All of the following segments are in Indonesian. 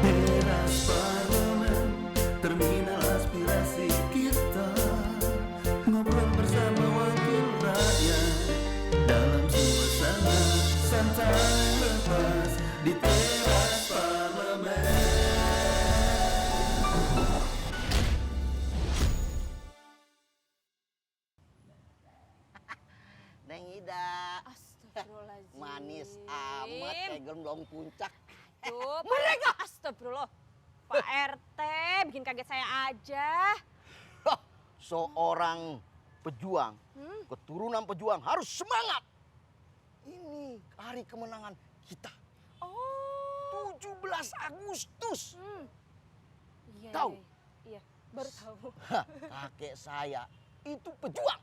Teras Parlemen, terminal aspirasi kita, ngobrol bersama wakil rakyat dalam suasana santai lepas di teras Parlemen. Neng Ida, Astagfirullahaladzim. manis amat kayak gemblong puncak. Tuh, mereka. Astagfirullah. Pak RT, bikin kaget saya aja. Hah, seorang pejuang, keturunan pejuang harus semangat. Ini hari kemenangan kita, Oh. 17 Agustus. Iya, Tahu? Iya, baru tahu. Hah, kakek saya itu pejuang.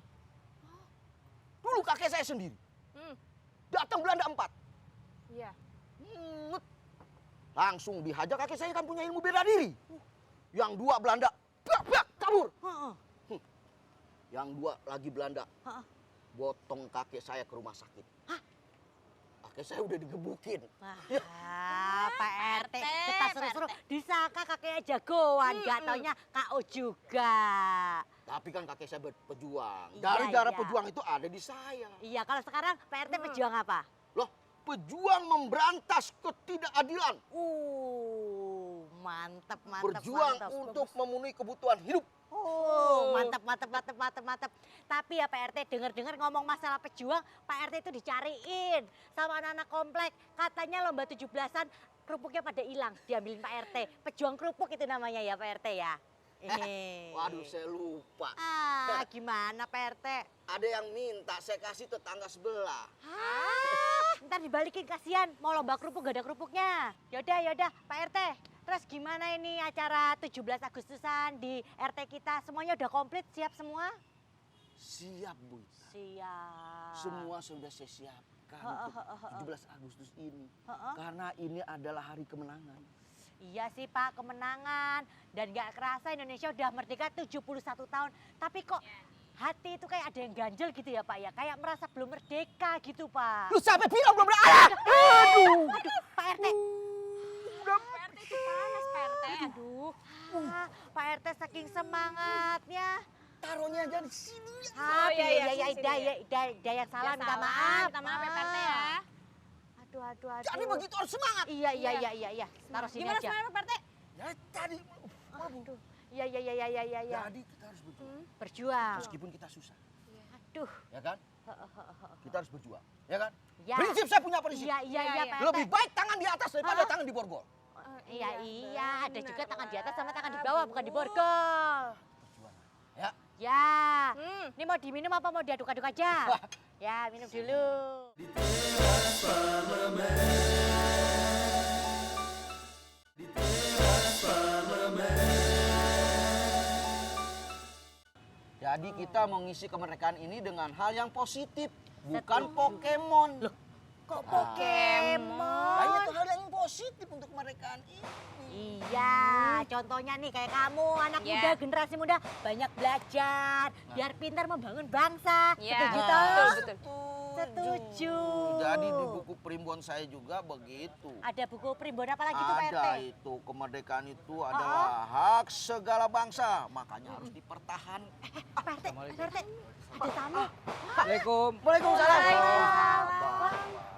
Dulu kakek saya sendiri datang Belanda 4. Iya. Nget. Langsung dihajar, kakek saya kan punya ilmu bela diri. Yang 2 Belanda, bak, kabur. Yang 2 lagi Belanda, botong kakek saya ke rumah sakit. Kakek saya udah digebukin. Wah, Pak RT, kita seru-seru disangka kakeknya jagoan, gak taunya KO juga. Tapi kan kakek saya berpejuang. Iya, Dari darah iya. pejuang itu ada di saya. Iya, kalau sekarang Pak RT pejuang apa? Loh, pejuang memberantas ketidakadilan. Mantap, mantap, Berjuang mantap. untuk memenuhi kebutuhan hidup. Mantap. Tapi ya Pak RT, dengar-dengar ngomong masalah pejuang, Pak RT itu dicariin sama anak-anak komplek. Katanya lomba 17-an kerupuknya pada hilang, diambilin Pak RT. Pejuang kerupuk itu namanya ya Pak RT ya. Waduh, saya lupa. Gimana Pak RT? Ada yang minta saya kasih tetangga sebelah. Ntar dibalikin kasihan, mau lomba kerupuk gak ada kerupuknya. Yaudah Pak RT. Terus gimana ini acara 17 Agustusan di RT kita? Semuanya udah komplit, siap semua? Siap, Bu Ita. Siap. Semua sudah saya siapkan untuk 17 Agustus ini. Karena ini adalah hari kemenangan. Iya sih Pak, kemenangan. Dan gak kerasa Indonesia udah merdeka 71 tahun. Tapi kok hati itu kayak ada yang ganjel gitu ya Pak ya? Kayak merasa belum merdeka gitu Pak. Lu sampai bilang belum ada? Aduh, Pak RT. Pak RT itu panas, Pak RT. Aduh. Pak RT saking semangatnya. Taruhnya aja di sini. Iya, sini, Ida yang salah, minta salah. maaf. Minta maaf ya, Pak RT ya. Aduh. Jadi begitu harus semangat. Iya. Taruh sini Gimana aja. semangat Pak RT? Ya tadi. Aduh. Iya. Jadi kita harus berjuang. Berjuang. Meskipun kita susah. Aduh. Ya kan? Kita harus berjuang. Ya kan? Ya. Prinsip saya punya prinsip. Iya, Pak RT. Lebih baik tangan di atas daripada tangan di borgol. Iya. Ada juga tangan di atas sama tangan di benar, bawah, Bu. bukan di borgol. Berjuang. Ya. Ya. Ini mau diminum apa mau diaduk-aduk aja? Ya, minum dulu. Di teras Parlemen, di teras Parlemen. Jadi kita mengisi kemerdekaan ini dengan hal yang positif, bukan Pokemon. Loh, Kok Pokemon? banyak hal yang positif untuk kemerdekaan ini. Iya, contohnya nih kayak kamu anak Iya. muda, generasi muda banyak belajar, biar pintar membangun bangsa. Iya. Setuju toh? Betul. Setuju. Jadi di buku primbon saya juga begitu. Ada buku primbon apa lagi tuh Pak RT? Ada itu, kemerdekaan itu adalah hak segala bangsa, makanya harus dipertahankan. Pak RT, ada tamu. Assalamualaikum. Waalaikumsalam.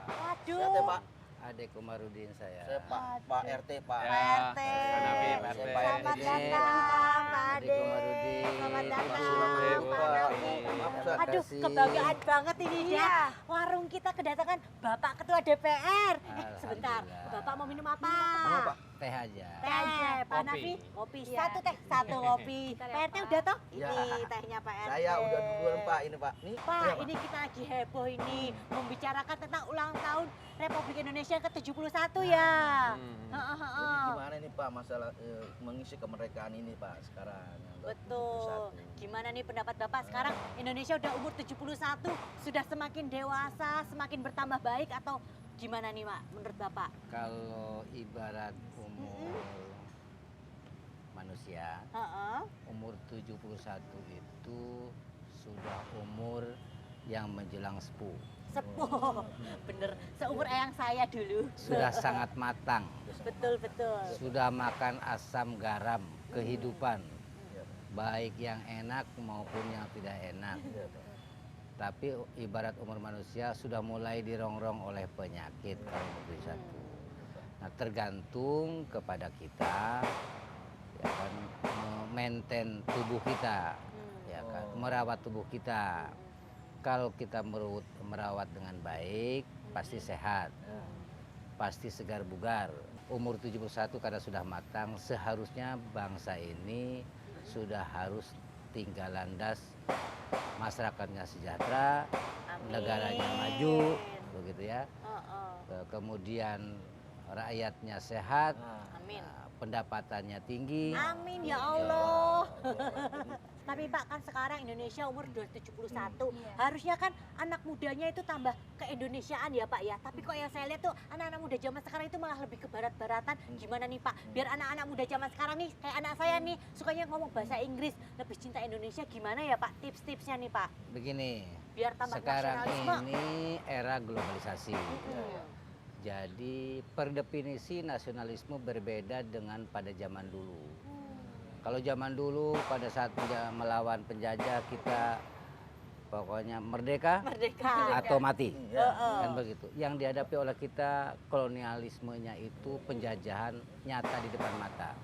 Waduh. Saya teh, Pak. Adek Komarudin saya. Saya Pak RT, Pak. Pak RT. Hanafi, Pak RT. Selamat Ini. datang Pak Adek Ade. Komarudin. Selamat Terima datang kasih, Pak Pak. Hanafi. Maaf, Terima Aduh, kasih. kebanggaan banget ini ya. Iya. Warung kita kedatangan Bapak Ketua DPR. Sebentar, Alhamdulillah. Bapak mau minum apa? Apa? Teh aja. Teh aja, Pak Kopi. Hanafi. Kopi. Iya. Satu teh, satu kopi. Bentar ya, Pak RT Pak. udah toh? Iya. Ini tehnya Pak RT. Saya udah duluan, Pak. Ini, Pak. Nih, Pak, iya, ini kita lagi heboh ini membicarakan tentang ulang tahun Republik Indonesia ke-71 ya. Jadi gimana nih Pak masalah mengisi kemerdekaan ini Pak sekarang? yang Betul. 71? Gimana nih pendapat Bapak sekarang Indonesia udah umur 71, sudah semakin dewasa, semakin bertambah baik atau gimana nih Mak menurut Bapak? Kalau ibarat umur manusia, Heeh. umur 71 itu sudah umur yang menjelang sepuh. Sepuh, bener. Seumur eyang saya dulu. Sudah sangat matang. Betul, betul. Sudah makan asam garam kehidupan. Baik yang enak maupun yang tidak enak. Tapi ibarat umur manusia sudah mulai dirongrong oleh penyakit kalau begitu satu. Nah, tergantung kepada kita ya kan, maintain tubuh kita, ya kan, merawat tubuh kita. Kalau kita merawat dengan baik, pasti sehat, pasti segar bugar. Umur 71 karena sudah matang, seharusnya bangsa ini sudah harus tinggal landas, masyarakatnya sejahtera, Amin. negaranya maju, begitu ya. Heeh. Kemudian rakyatnya sehat, Amin. pendapatannya tinggi. Amin ya Allah. Tapi Pak, kan sekarang Indonesia umur 271. Harusnya kan anak mudanya itu tambah ke-Indonesiaan ya Pak ya. Tapi kok yang saya lihat tuh anak-anak muda zaman sekarang itu malah lebih ke barat-baratan. Gimana nih Pak? Biar anak-anak muda zaman sekarang nih, kayak anak saya nih, sukanya ngomong bahasa Inggris, lebih cinta Indonesia. Gimana ya Pak tips-tipsnya nih Pak? Begini, Biar tambah sekarang nasionalisme. ini era globalisasi. Jadi per definisi nasionalisme berbeda dengan pada zaman dulu. Kalau zaman dulu pada saat melawan penjajah kita pokoknya merdeka Merdeka. atau mati. Kan begitu. Yang dihadapi oleh kita kolonialismenya itu penjajahan nyata di depan mata.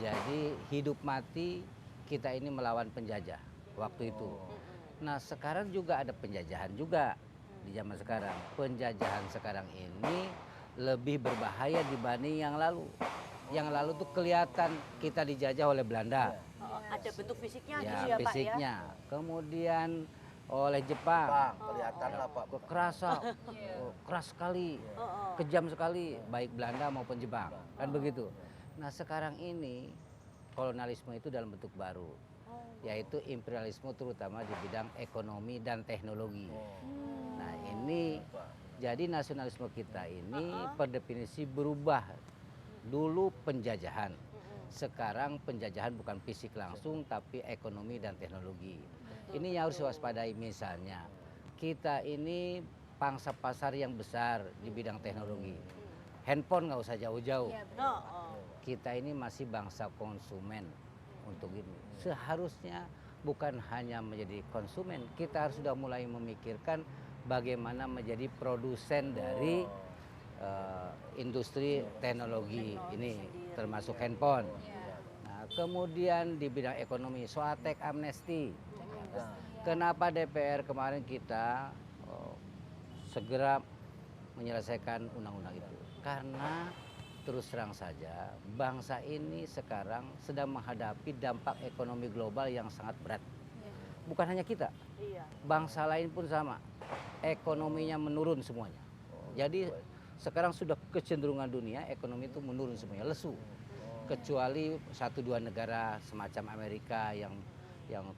Jadi hidup mati kita ini melawan penjajah waktu itu. Nah, sekarang juga ada penjajahan juga di zaman sekarang. Penjajahan sekarang ini lebih berbahaya dibanding yang lalu. Yang lalu tuh kelihatan kita dijajah oleh Belanda. Ada bentuk fisiknya gitu Ya, ya Pak ya. fisiknya. Kemudian oleh Jepang. Kelihatan lah Pak. Kekerasan, keras sekali, kejam sekali, baik Belanda maupun Jepang, kan begitu. Nah, sekarang ini kolonialisme itu dalam bentuk baru, yaitu imperialisme terutama di bidang ekonomi dan teknologi. Nah, ini jadi nasionalisme kita ini per definisi berubah. Dulu penjajahan, sekarang penjajahan bukan fisik langsung tapi ekonomi dan teknologi. Ini yang harus diwaspadai. Misalnya kita ini pangsa pasar yang besar di bidang teknologi. Handphone nggak usah jauh-jauh. Kita ini masih bangsa konsumen untuk ini. Seharusnya bukan hanya menjadi konsumen, kita harus sudah mulai memikirkan bagaimana menjadi produsen dari industri teknologi ini, termasuk handphone. Nah, kemudian di bidang ekonomi, soal teks amnesti. Kenapa DPR kemarin kita segera menyelesaikan undang-undang itu? Karena terus terang saja bangsa ini sekarang sedang menghadapi dampak ekonomi global yang sangat berat. Bukan hanya kita, bangsa lain pun sama. Ekonominya menurun semuanya. Jadi sekarang sudah kecenderungan dunia ekonomi itu menurun semuanya, lesu. Kecuali 1-2 negara semacam Amerika yang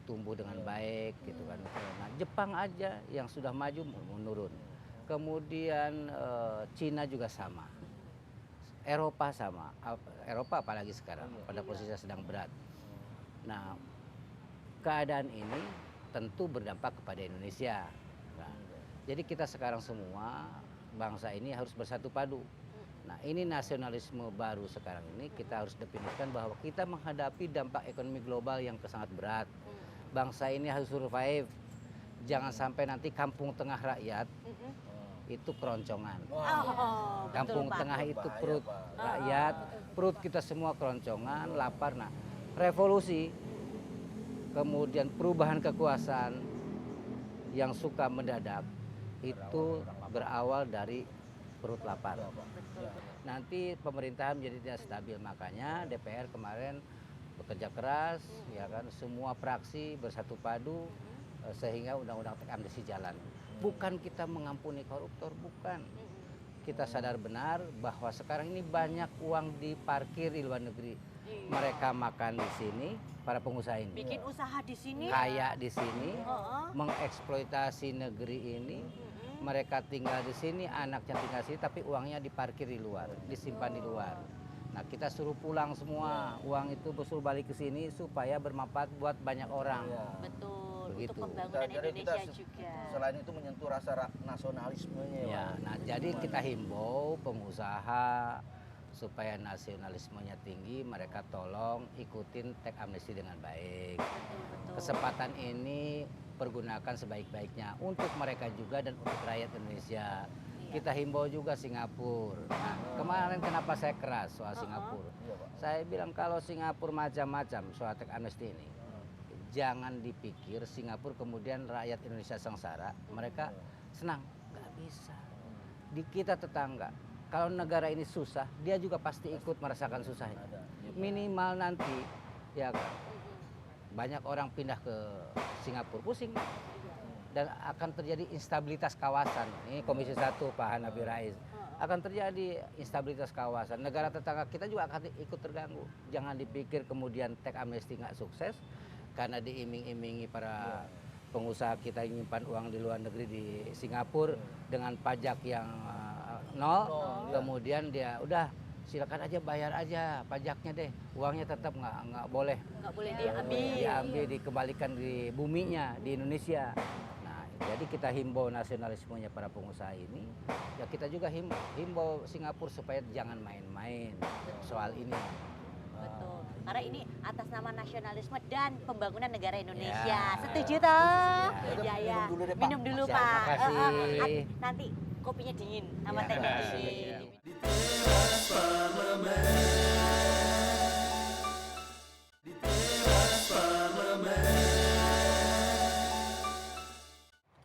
tumbuh dengan baik gitu kan. Nah, Jepang aja yang sudah maju menurun. Kemudian Cina juga sama. Eropa sama. Eropa apalagi sekarang pada posisi sedang berat. Nah, keadaan ini tentu berdampak kepada Indonesia. Nah, jadi kita sekarang semua bangsa ini harus bersatu padu. Nah, ini nasionalisme baru sekarang ini kita harus definisikan bahwa kita menghadapi dampak ekonomi global yang sangat berat. Bangsa ini harus survive. Jangan sampai nanti kampung tengah rakyat itu keroncongan. Kampung tengah itu perut rakyat, perut kita semua keroncongan, lapar. Nah, revolusi, kemudian perubahan kekuasaan yang suka mendadak itu berawal dari perut lapar. Nanti pemerintahan menjadi tidak stabil, makanya DPR kemarin bekerja keras, ya kan, semua fraksi bersatu padu sehingga undang-undang teks amnesti jalan. Bukan kita mengampuni koruptor, bukan. Kita sadar benar bahwa sekarang ini banyak uang diparkir di luar negeri. Mereka makan di sini, para pengusaha ini. Bikin usaha di sini. Kaya di sini, mengeksploitasi negeri ini. Mereka tinggal di sini, anaknya tinggal di sini, tapi uangnya diparkir di luar, disimpan di luar. Nah, kita suruh pulang semua, uang itu suruh balik ke sini supaya bermanfaat buat banyak orang. Betul. begitu. Untuk pembangunan Jadi kita Indonesia juga. selain itu menyentuh rasa nasionalismenya ya, Ya, Pak. nah jadi kita himbau pengusaha supaya nasionalismenya tinggi, mereka tolong ikutin teks amnesti dengan baik. Betul. Kesempatan ini pergunakan sebaik-baiknya untuk mereka juga dan untuk rakyat Indonesia. Kita himbau juga Singapura. Nah, kemarin kenapa saya keras soal Singapura? Iya, Pak. Saya bilang kalau Singapura macam-macam soal teks amnesti ini, jangan dipikir Singapura kemudian rakyat Indonesia sengsara, mereka senang. Nggak bisa. Di kita tetangga, kalau negara ini susah, dia juga pasti ikut merasakan susahnya. Minimal nanti, ya kan, banyak orang pindah ke Singapura, pusing. Dan akan terjadi instabilitas kawasan. Ini Komisi 1 Pak Hanafi Rais. Akan terjadi instabilitas kawasan. Negara tetangga kita juga akan ikut terganggu. Jangan dipikir kemudian teks amnesti nggak sukses karena diiming-imingi para pengusaha kita yang nyimpan uang di luar negeri di Singapura dengan pajak yang nol. Kemudian dia udah silakan aja bayar aja pajaknya deh. Uangnya tetap nggak boleh diambil, dikembalikan di buminya di Indonesia. Jadi kita himbau nasionalismenya para pengusaha ini, ya kita juga himbau Singapura supaya jangan main-main soal ini. Betul. Karena ini atas nama nasionalisme dan pembangunan negara Indonesia. Ya. Setuju toh? Ya. Ya. Minum dulu deh, Pak. Minum dulu, Siap, Pak. makasih. Nanti kopinya dingin sama Ya. tehnya Ya. dingin. Di teras parlemen. Di teras parlemen.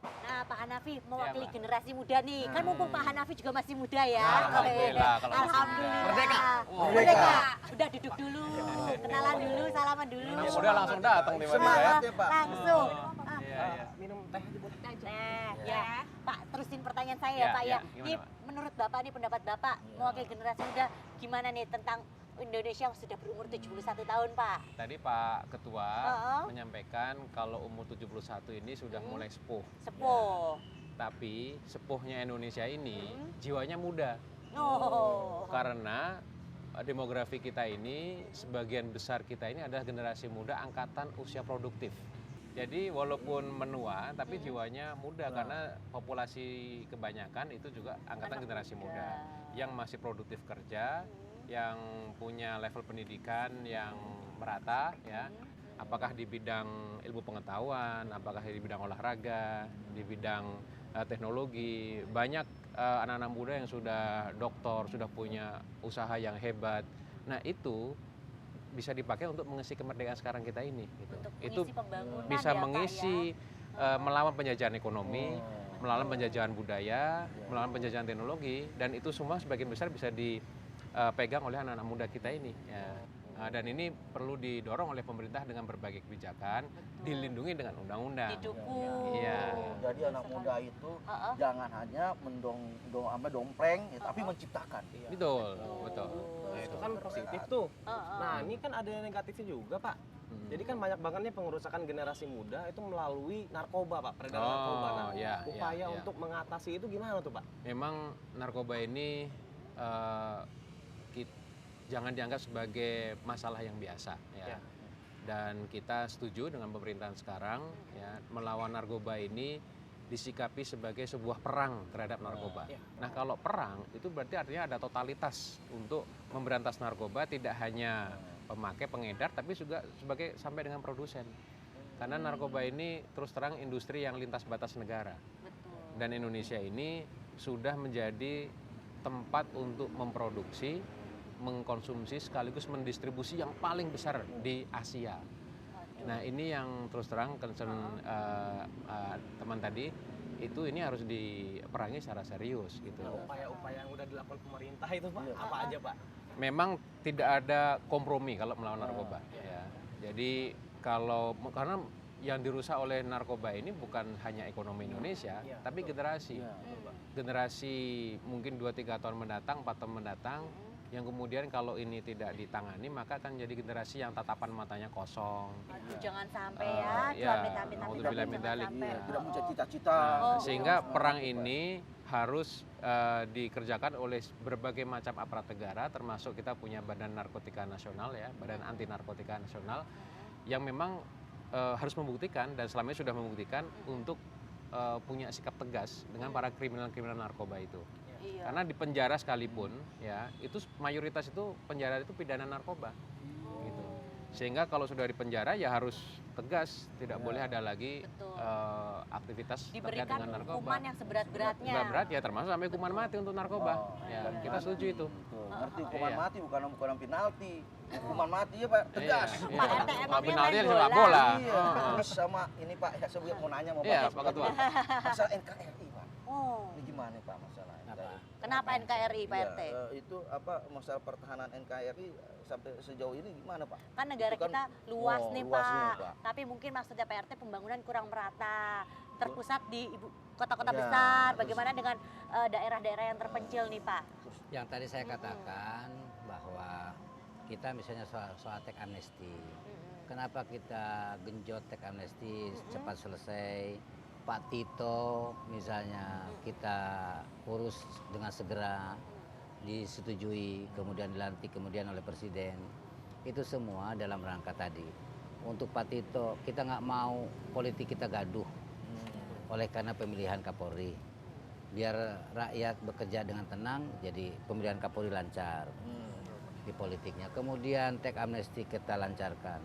Nah, Pak Hanafi mewakili generasi muda nih. Kan mumpung Pak Hanafi juga masih muda ya. Alhamdulillah, kalau masih Alhamdulillah. Merdeka. Merdeka. Udah duduk dulu, kenalan dulu, salaman dulu. Udah langsung datang nih Mas. Semangat ya, Pak. Langsung. Iya, iya. Minum teh aja, Bu. Nah, ya. Pak, terusin pertanyaan saya Ya, ya, Pak ya. ya. Gimana, Ini Pak? menurut Bapak nih pendapat Bapak mewakili generasi muda gimana nih tentang Indonesia yang sudah berumur 71 tahun, Pak? Tadi Pak Ketua Heeh. menyampaikan kalau umur 71 ini sudah mulai sepuh. Sepuh. Tapi sepuhnya Indonesia ini jiwanya muda. Oh. Karena demografi kita ini, sebagian besar kita ini adalah generasi muda angkatan usia produktif. Jadi walaupun menua, tapi jiwanya muda karena populasi kebanyakan itu juga angkatan generasi muda yang masih produktif kerja, yang punya level pendidikan yang merata, ya. Apakah di bidang ilmu pengetahuan, apakah di bidang olahraga, di bidang teknologi, banyak anak-anak muda yang sudah doktor, sudah punya usaha yang hebat. Nah itu bisa dipakai untuk mengisi kemerdekaan sekarang kita ini. Gitu. Untuk Itu mengisi pembangunan bisa ya, Pak, mengisi melawan penjajahan ekonomi, melawan penjajahan budaya, melawan penjajahan teknologi, dan itu semua sebagian besar bisa dipegang oleh anak-anak muda kita ini. Ya. Dan ini perlu didorong oleh pemerintah dengan berbagai kebijakan, dilindungi dengan undang-undang. Didukung. Iya. Jadi anak muda itu jangan hanya dompleng, ya, tapi menciptakan. Betul, betul. Nah, itu kan positif tuh. Nah, ini kan ada yang negatifnya juga, Pak. Jadi kan banyak banget nih pengerusakan generasi muda itu melalui narkoba, Pak, peredaran narkoba. Nah, ya, upaya ya. untuk mengatasi itu gimana tuh, Pak? Memang narkoba ini jangan dianggap sebagai masalah yang biasa, ya. Ya. Dan kita setuju dengan pemerintahan sekarang, ya, melawan narkoba ini disikapi sebagai sebuah perang terhadap narkoba. Ya. Nah, kalau perang itu berarti artinya ada totalitas untuk memberantas narkoba, tidak hanya pemakai, pengedar, tapi juga sebagai sampai dengan produsen. Karena narkoba ini terus terang industri yang lintas batas negara. Betul. Dan Indonesia ini sudah menjadi tempat untuk memproduksi, mengkonsumsi sekaligus mendistribusi yang paling besar di Asia. Nah ini yang terus terang concern teman tadi, itu ini harus diperangi secara serius gitu. Nah, upaya-upaya yang udah dilakukan pemerintah itu, Pak, apa aja, Pak? Memang tidak ada kompromi kalau melawan narkoba. Ya. Jadi karena yang dirusak oleh narkoba ini bukan hanya ekonomi Indonesia, tapi generasi. Generasi mungkin 2-3 tahun mendatang, 4 tahun mendatang, yang kemudian kalau ini tidak ditangani maka akan jadi generasi yang tatapan matanya kosong. Aduh, jangan sampai Naudzubillah min dzalik. Tidak punya cita-cita. Sehingga perang ini harus dikerjakan oleh berbagai macam aparat negara, termasuk kita punya Badan Narkotika Nasional, ya, Badan Anti Narkotika Nasional, yang memang harus membuktikan dan selama ini sudah membuktikan untuk punya sikap tegas dengan para kriminal-kriminal narkoba itu. Iya. Karena di penjara sekalipun ya itu mayoritas itu penjara itu pidana narkoba. Gitu. Sehingga kalau sudah di penjara ya harus tegas, tidak boleh ada lagi Betul. aktivitas terkait Diberikan dengan narkoba. hukuman yang seberat-beratnya. Berat ya termasuk sampai hukuman mati untuk narkoba. Ya, kita setuju itu. Betul. Ngerti hukuman Iya. mati bukan penalti. Hukuman mati ya Pak, tegas. Iya, Pak iya. RT emangnya Nggak penalti main ya sepak bola. bola. Iya. Terus sama ini Pak, ya saya mau nanya mau Iya, Pak Ketua. Masalah NKRI Pak. Oh. Ini gimana Pak masalah NKRI? Kenapa NKRI Pak Iya, RT? itu apa masalah pertahanan NKRI sampai sejauh ini gimana Pak? Kan negara Itu kan- kita luas Oh, nih luas nih, Pak. Pak. Tapi mungkin maksudnya Pak RT pembangunan kurang merata. Terpusat di kota-kota Ya, besar. terus- Bagaimana dengan daerah-daerah yang terpencil nih Pak? Yang tadi saya katakan bahwa kita misalnya soal teks amnesti. Kenapa kita genjot teks amnesti cepat selesai? Pak Tito misalnya kita urus dengan segera disetujui, kemudian dilantik kemudian oleh presiden. Itu semua dalam rangka tadi. Untuk Pak Tito kita nggak mau politik kita gaduh oleh karena pemilihan Kapolri. Biar rakyat bekerja dengan tenang, jadi pemilihan Kapolri lancar di politiknya. Kemudian teks amnesti kita lancarkan,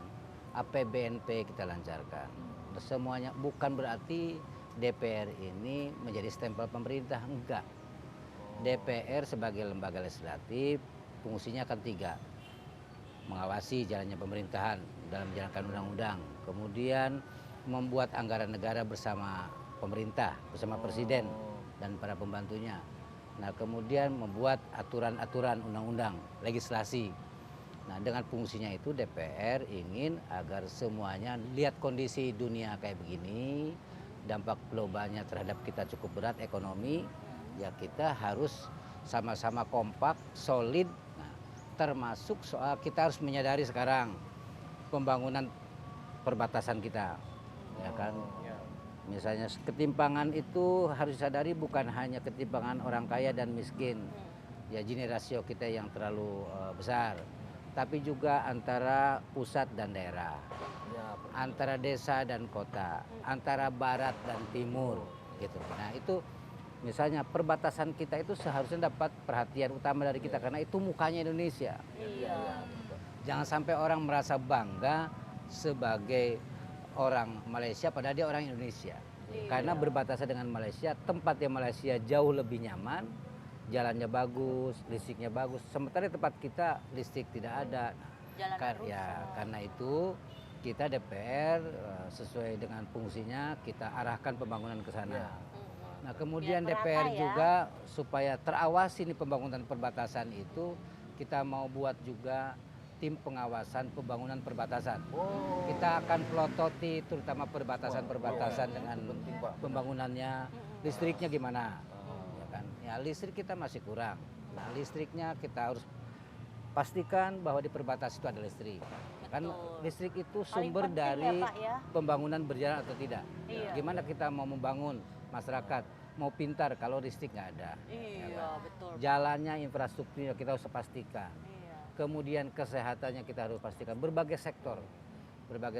APBNP kita lancarkan. Semuanya bukan berarti DPR ini menjadi stempel pemerintah, enggak. DPR sebagai lembaga legislatif fungsinya akan 3. Mengawasi jalannya pemerintahan dalam menjalankan undang-undang, kemudian membuat anggaran negara bersama pemerintah, bersama presiden dan para pembantunya. Nah, kemudian membuat aturan-aturan undang-undang, legislasi. Nah, dengan fungsinya itu DPR ingin agar semuanya lihat kondisi dunia kayak begini, dampak globalnya terhadap kita cukup berat ekonomi, ya kita harus sama-sama kompak, solid. Nah, termasuk soal kita harus menyadari sekarang pembangunan perbatasan kita, ya kan? Misalnya ketimpangan itu harus disadari bukan hanya ketimpangan orang kaya dan miskin, ya gini rasio kita yang terlalu besar, tapi juga antara pusat dan daerah, antara desa dan kota, antara barat dan timur, gitu. Nah itu misalnya perbatasan kita itu seharusnya dapat perhatian utama dari kita karena itu mukanya Indonesia. Jangan sampai orang merasa bangga sebagai orang Malaysia padahal dia orang Indonesia. Karena berbatasan dengan Malaysia, tempatnya Malaysia jauh lebih nyaman, jalannya bagus, listriknya bagus. Sementara tempat kita listrik tidak ada. Jalan Karena itu kita DPR sesuai dengan fungsinya kita arahkan pembangunan ke sana. Nah, kemudian Biar merata DPR ya. juga supaya terawasi nih pembangunan perbatasan itu kita mau buat juga tim pengawasan pembangunan perbatasan. Kita akan pelototi terutama perbatasan-perbatasan dengan pembangunannya, listriknya gimana. Ya kan? Ya listrik kita masih kurang. Nah, listriknya kita harus pastikan bahwa di perbatasan itu ada listrik. Kan listrik itu sumber penting dari ya, Pak, ya. pembangunan berjalan atau tidak. Iya. Gimana kita mau membangun masyarakat mau pintar kalau listrik nggak ada. Iya, betul. Jalannya, infrastrukturnya kita harus pastikan. Iya. Kemudian kesehatannya kita harus pastikan. Berbagai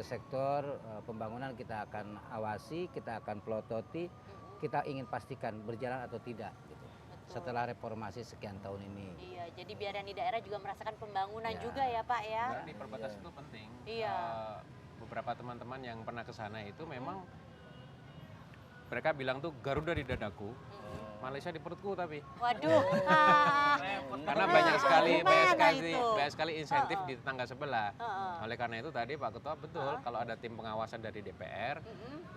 sektor pembangunan kita akan awasi, kita akan pelototi, kita ingin pastikan berjalan atau tidak. Gitu. Setelah reformasi sekian tahun ini. Iya, jadi biar yang di daerah juga merasakan pembangunan Ya. juga ya Pak ya. Di perbatasan itu penting. Iya. Beberapa teman-teman yang pernah ke sana itu memang mereka bilang tuh Garuda di dadaku, Malaysia di perutku tapi. Waduh. Karena banyak sekali Gimana itu? banyak sekali insentif di tetangga sebelah. Heeh. Oleh karena itu tadi Pak Ketua betul kalau ada tim pengawasan dari DPR,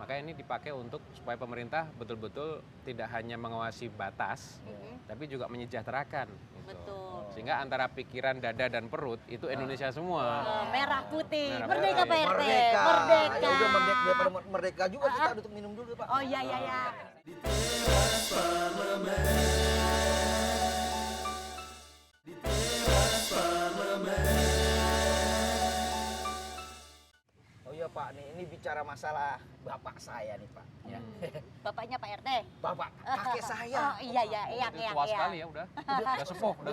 maka ini dipakai untuk supaya pemerintah betul-betul tidak hanya mengawasi batas, tapi juga menyejahterakan. Gitu. Betul. Sehingga antara pikiran, dada dan perut itu Indonesia semua. Merah putih. Merah Merdeka putih. Pak RT. Merdeka. Merdeka. Ya udah daripada merdeka juga kita duduk minum dulu Pak. Oh iya iya iya. Di teras parlemen. Di teras parlemen. Oh iya Pak, ini bicara masalah bapak saya nih Pak. Ya. Bapaknya Pak RT. Bapak, kakek saya. Oh iya iya, eyang Itu eyang tua eyang. sekali ya udah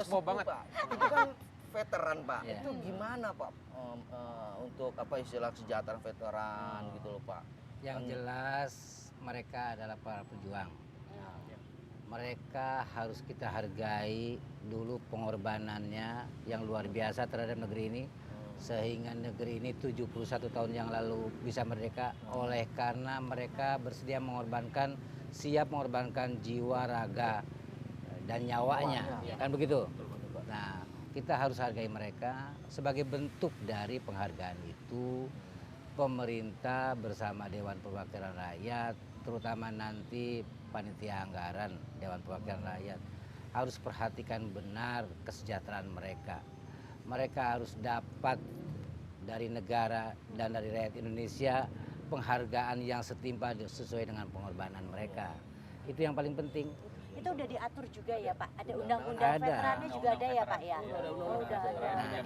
sepuh banget. Pak. Itu kan veteran Pak. Iya. Itu gimana Pak untuk apa istilah kesejahteraan veteran gitu loh Pak? Yang jelas mereka adalah para pejuang. Mereka harus kita hargai dulu pengorbanannya yang luar biasa terhadap negeri ini. Sehingga negeri ini 71 tahun yang lalu bisa merdeka oleh karena mereka bersedia mengorbankan, siap mengorbankan jiwa, raga, dan nyawanya. Kan begitu? Nah, kita harus hargai mereka. Sebagai bentuk dari penghargaan itu, pemerintah bersama Dewan Perwakilan Rakyat, terutama nanti panitia anggaran Dewan Perwakilan Rakyat, harus perhatikan benar kesejahteraan mereka. Mereka harus dapat dari negara dan dari rakyat Indonesia penghargaan yang setimpal sesuai dengan pengorbanan mereka. Itu yang paling penting. Itu udah diatur juga ya Pak? Ada undang-undang Ada. veterannya juga ada ya Pak ya? Ada Oh, udah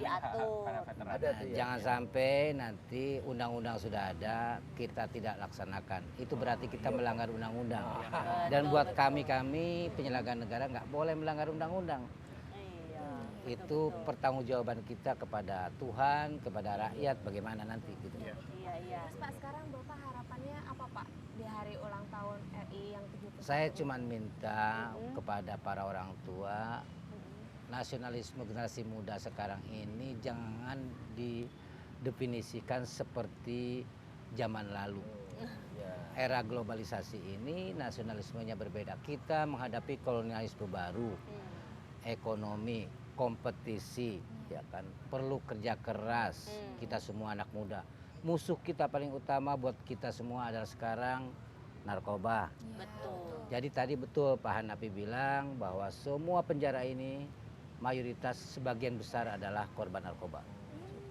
diatur. Ada tuh ya. Jangan sampai nanti undang-undang sudah ada, kita tidak laksanakan. Itu berarti kita melanggar undang-undang. Dan buat kami penyelenggara negara nggak boleh melanggar undang-undang. Iya. Itu pertanggungjawaban kita kepada Tuhan, kepada rakyat, bagaimana nanti gitu. Iya. Terus Pak, sekarang Bapak harapannya apa Pak di hari ulang tahun RI yang 70? Saya cuma minta kepada para orang tua, nasionalisme generasi muda sekarang ini jangan didefinisikan seperti zaman lalu. Era globalisasi ini nasionalismenya berbeda. Kita menghadapi kolonialisme baru, ekonomi, kompetisi, ya kan, perlu kerja keras. Kita semua anak muda. Musuh kita paling utama buat kita semua adalah sekarang narkoba. Betul. Jadi tadi betul Pak Hanafi bilang bahwa semua penjara ini mayoritas sebagian besar adalah korban narkoba.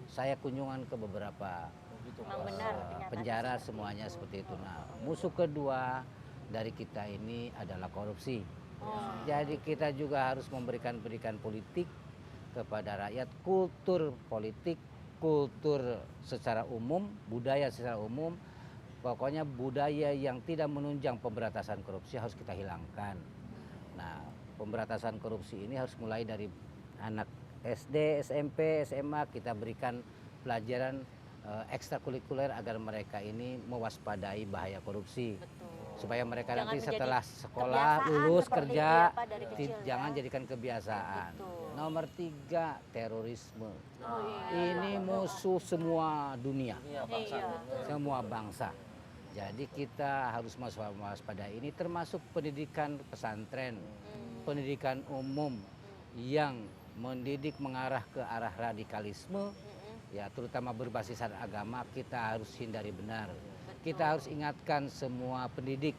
Saya kunjungan ke beberapa Memang benar kenyataan penjara seperti semuanya itu. seperti itu. Nah, musuh kedua dari kita ini adalah korupsi. Jadi kita juga harus memberikan pendidikan politik kepada rakyat, kultur politik, kultur secara umum, budaya secara umum. Pokoknya budaya yang tidak menunjang pemberantasan korupsi harus kita hilangkan. Nah, pemberantasan korupsi ini harus mulai dari anak SD, SMP, SMA, kita berikan pelajaran ekstrakurikuler agar mereka ini mewaspadai bahaya korupsi. Supaya mereka Jangan nanti menjadi setelah sekolah, kebiasaan lulus, seperti kerja, dia, Pak, dari kecil, jangan ya. jadikan kebiasaan. Betul. Nomor 3, terorisme. Oh, iya. Ini musuh semua dunia, Iya. semua bangsa. Jadi kita harus mewaspadai ini, termasuk pendidikan pesantren, pendidikan umum yang mendidik mengarah ke arah radikalisme, ya terutama berbasisan agama, kita harus hindari benar. Kita harus ingatkan semua pendidik,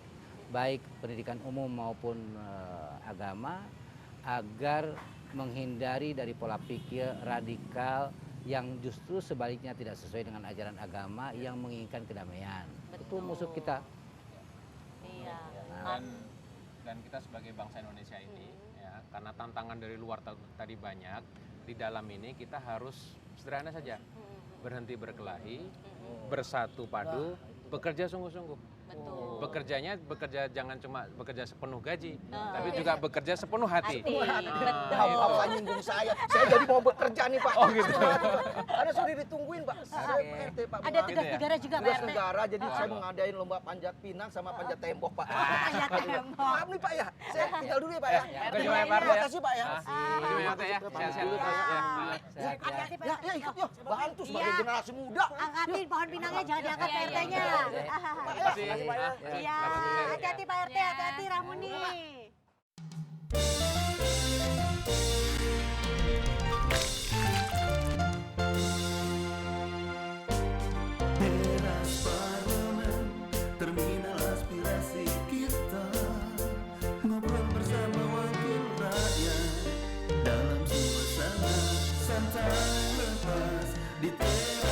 baik pendidikan umum maupun agama, agar menghindari dari pola pikir radikal yang justru sebaliknya tidak sesuai dengan ajaran agama yang menginginkan kedamaian. Itu musuh kita. Iya. Dan kita sebagai bangsa Indonesia ini ya, karena tantangan dari luar tadi banyak, di dalam ini kita harus sederhana saja, berhenti berkelahi, bersatu padu, bekerja sungguh-sungguh. Bekerja jangan cuma bekerja sepenuh gaji, tapi juga bekerja sepenuh hati. Bapak nyinggung saya jadi mau bekerja nih Pak. Oh gitu. Karena sudah ditungguin Pak. Saya PRT Pak. Ada tugas negara juga Pak Tugas RT. negara, jadi saya mengadain lomba panjat pinang sama panjat tembok Pak. Panjat tembok. Maaf nih Pak ya, saya tinggal dulu ya Pak ya. Oke, terima kasih, Pak. Terima kasih Pak ya. Terima kasih ya. Sehat-sehat. Ya. Hati-hati Pak Ya, RT. ya ikut yuk, bantu sebagai Iya. generasi muda. Angkatin pohon pinangnya, jangan diangkat Pak RT-nya. Terima kasih. Iya, hati-hati Pak RT, hati-hati Ramuni. Teras Parlemen, terminal aspirasi kita, ngobrol bersama wakil rakyat dalam suasana santai lepas di teras